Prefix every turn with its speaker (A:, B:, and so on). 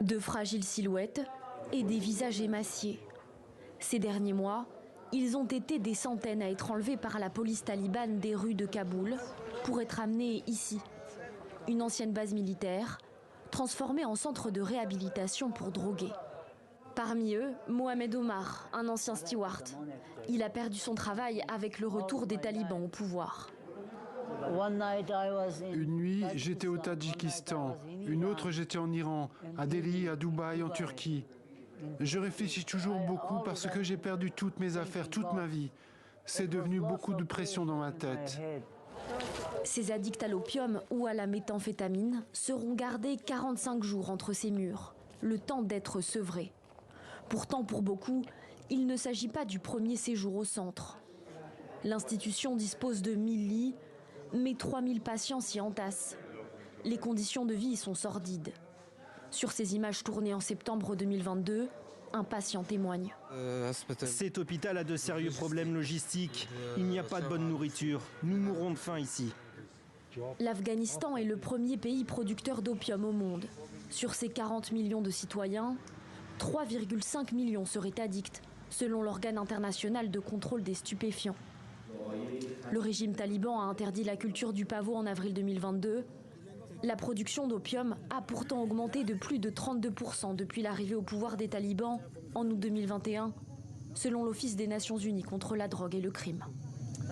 A: De fragiles silhouettes et des visages émaciés. Ces derniers mois, ils ont été des centaines à être enlevés par la police talibane des rues de Kaboul pour être amenés ici. Une ancienne base militaire, transformée en centre de réhabilitation pour drogués. Parmi eux, Mohamed Omar, un ancien steward. Il a perdu son travail avec le retour des talibans au pouvoir.
B: Une nuit, j'étais au Tadjikistan. Une autre, j'étais en Iran, à Delhi, à Dubaï, en Turquie. Je réfléchis toujours beaucoup parce que j'ai perdu toutes mes affaires, toute ma vie. C'est devenu beaucoup de pression dans ma tête.
A: Ces addicts à l'opium ou à la méthamphétamine seront gardés 45 jours entre ces murs, le temps d'être sevrés. Pourtant, pour beaucoup, il ne s'agit pas du premier séjour au centre. L'institution dispose de 1000 lits, mais 3000 patients s'y entassent. Les conditions de vie y sont sordides. Sur ces images tournées en septembre 2022, un patient témoigne.
C: Cet hôpital a de sérieux problèmes logistiques. Il n'y a pas de bonne nourriture. Nous mourrons de faim ici.
A: L'Afghanistan est le premier pays producteur d'opium au monde. Sur ses 40 millions de citoyens, 3,5 millions seraient addicts, selon l'organe international de contrôle des stupéfiants. Le régime taliban a interdit la culture du pavot en avril 2022. La production d'opium a pourtant augmenté de plus de 32% depuis l'arrivée au pouvoir des talibans en août 2021, selon l'Office des Nations Unies contre la drogue et le crime.